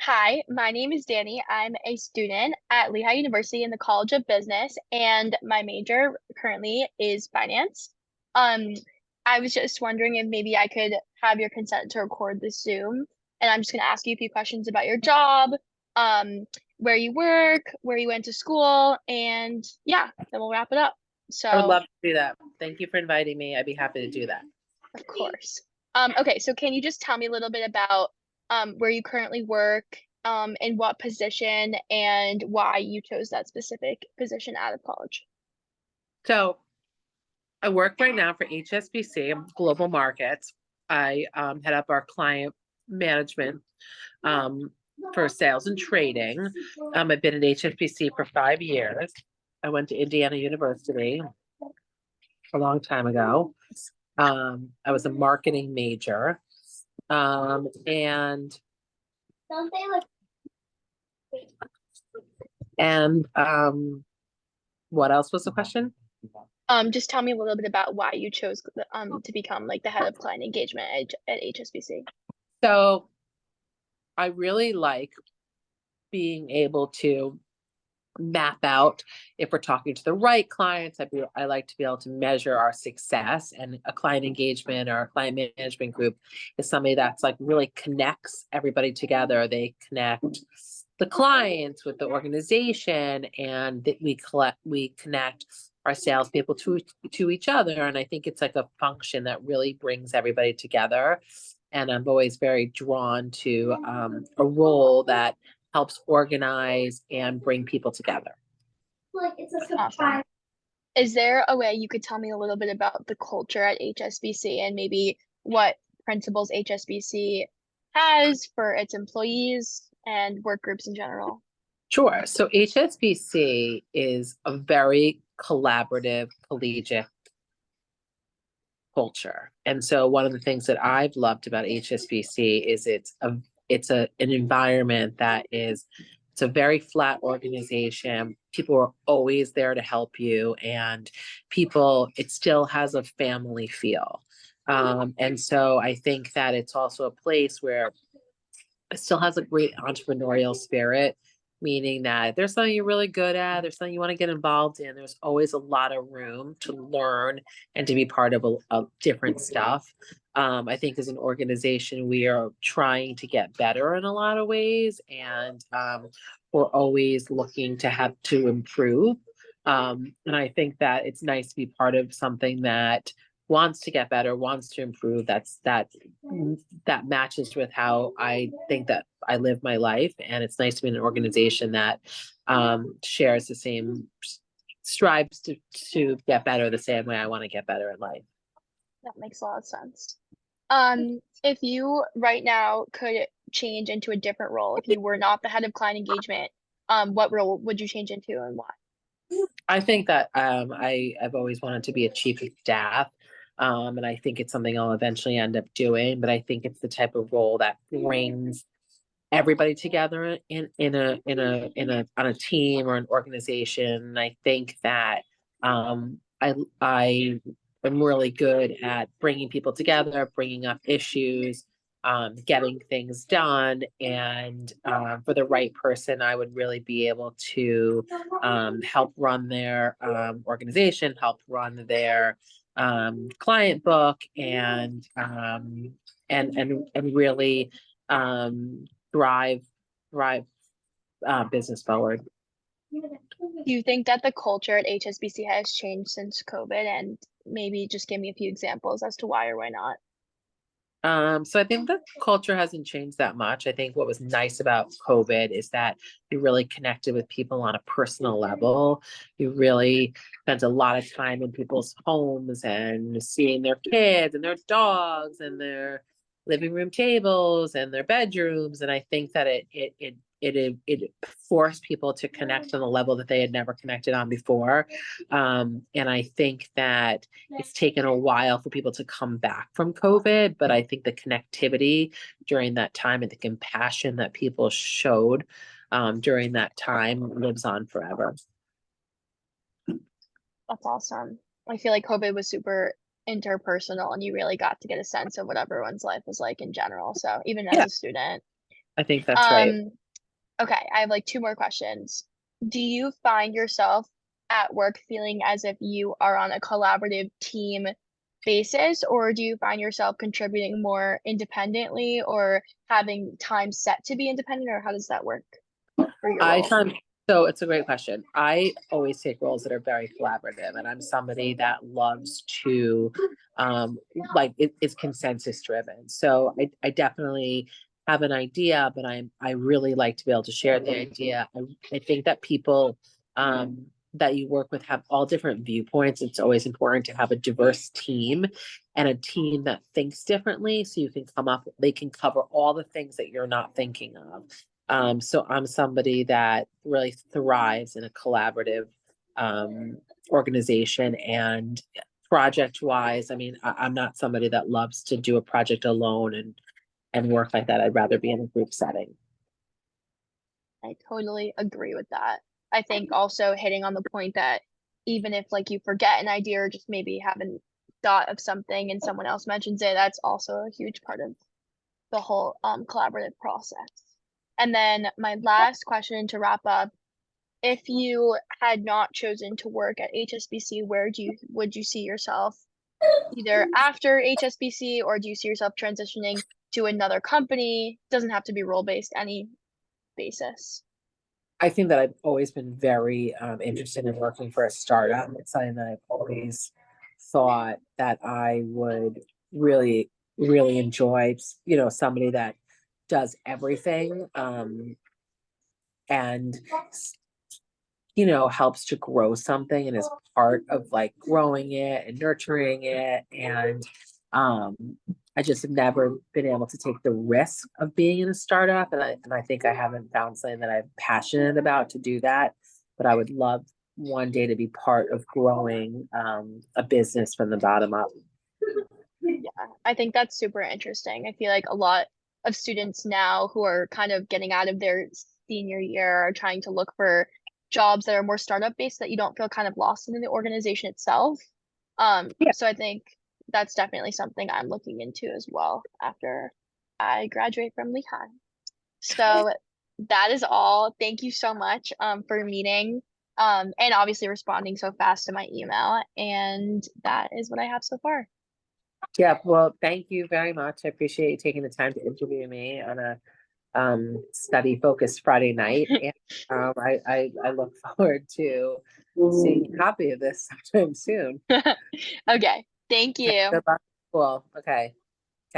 Hi, my name is Danny. I'm a student at Lehigh University in the College of Business, and my major currently is finance. Um, I was just wondering if maybe I could have your consent to record this Zoom, and I'm just going to ask you a few questions about your job, um, where you work, where you went to school, and yeah, then we'll wrap it up. I would So, love to do that. Thank you for inviting me. I'd be happy to do that. of course. Okay, so can you just tell me a little bit about where you currently work, in what position, and why you chose that specific position out of college? So I work right now for HSBC Global Markets. I head up our client management um, for sales and trading. I've been at HSBC for 5 years. I went to Indiana University a long time ago. I was a marketing major. And what else was the question? Just tell me a little bit about why you chose to become like the head of client engagement at HSBC. So I really like being able to map out if we're talking to the right clients. I like to be able to measure our success, and a client engagement or a client management group is somebody that's like really connects everybody together. They connect the clients with the organization, and that we connect our salespeople to each other. And I think it's like a function that really brings everybody together. And I'm always very drawn to a role that helps organize and bring people together. Awesome. Is there a way you could tell me a little bit about the culture at HSBC and maybe what principles HSBC has for its employees and work groups in general? Sure. So HSBC is a very collaborative, collegiate culture. And so one of the things that I've loved about HSBC is an environment that is it's a very flat organization. People are always there to help you, and it still has a family feel. And so I think that it's also a place where it still has a great entrepreneurial spirit, meaning that if there's something you're really good at, there's something you want to get involved in, there's always a lot of room to learn and to be part of different stuff. I think as an organization, we are trying to get better in a lot of ways, and we're always looking to improve. And I think that it's nice to be part of something that wants to get better, wants to improve. That matches with how I think that I live my life. And it's nice to be in an organization that shares the same, strives to get better the same way I want to get better in life. That makes a lot of sense. If you right now could change into a different role, if you were not the head of client engagement, what role would you change into and why? I think that I've always wanted to be a chief of staff. And I think it's something I'll eventually end up doing, but I think it's the type of role that brings everybody together on a team or an organization. I think that I am really good at bringing people together, bringing up issues, getting things done, and for the right person, I would really be able to help run their organization, help run their client book, and really drive drive business forward. Do you think that the culture at HSBC has changed since COVID? And maybe just give me a few examples as to why or why not. So I think the culture hasn't changed that much. I think what was nice about COVID is that you really connected with people on a personal level. You really spent a lot of time in people's homes and seeing their kids and their dogs and their living room tables and their bedrooms. And I think that it forced people to connect on a level that they had never connected on before. And I think that it's taken a while for people to come back from COVID, but I think the connectivity during that time and the compassion that people showed during that time lives on forever. That's awesome. I feel like COVID was super interpersonal and you really got to get a sense of what everyone's life was like in general. So even as Yeah, a student. I think that's right. Um, okay, I have like two more questions. Do you find yourself at work feeling as if you are on a collaborative team basis, or do you find yourself contributing more independently or having time set to be independent, or how does that work for your I role? find so it's a great question. I always take roles that are very collaborative, and I'm somebody that loves to, um, it's consensus driven. So I definitely have an idea, but I really like to be able to share the idea. I think that people that you work with have all different viewpoints. It's always important to have a diverse team and a team that thinks differently, so you can come up. They can cover all the things that you're not thinking of. So I'm somebody that really thrives in a collaborative um, organization and project wise. I mean, I'm not somebody that loves to do a project alone and work like that. I'd rather be in a group setting. I totally agree with that. I think also hitting on the point that even if like you forget an idea or just maybe haven't thought of something and someone else mentions it, that's also a huge part of the whole collaborative process. And then my last question to wrap up, if you had not chosen to work at HSBC, where do you would you see yourself either after HSBC, or do you see yourself transitioning to another company? Doesn't have to be role based, any basis. I think that I've always been very interested in working for a startup. It's something that I've always thought that I would really, really enjoy. Somebody that does everything and helps to grow something and is part of like growing it and nurturing it. And um, I just have never been able to take the risk of being in a startup. And I think I haven't found something that I'm passionate about to do that. But I would love one day to be part of growing a business from the bottom up. Yeah, I think that's super interesting. I feel like a lot of students now who are kind of getting out of their senior year are trying to look for jobs that are more startup based that you don't feel kind of lost in the organization itself. Yeah. So I think that's definitely something I'm looking into as well after I graduate from Lehigh. So that is all. Thank you so much for meeting and obviously responding so fast to my email. And that is what I have so far. Yeah. Well, thank you very much. I appreciate you taking the time to interview me on a study focused Friday night. And I look forward to seeing a copy of this sometime soon. Okay. Thank Okay, you. good luck. Cool. Okay.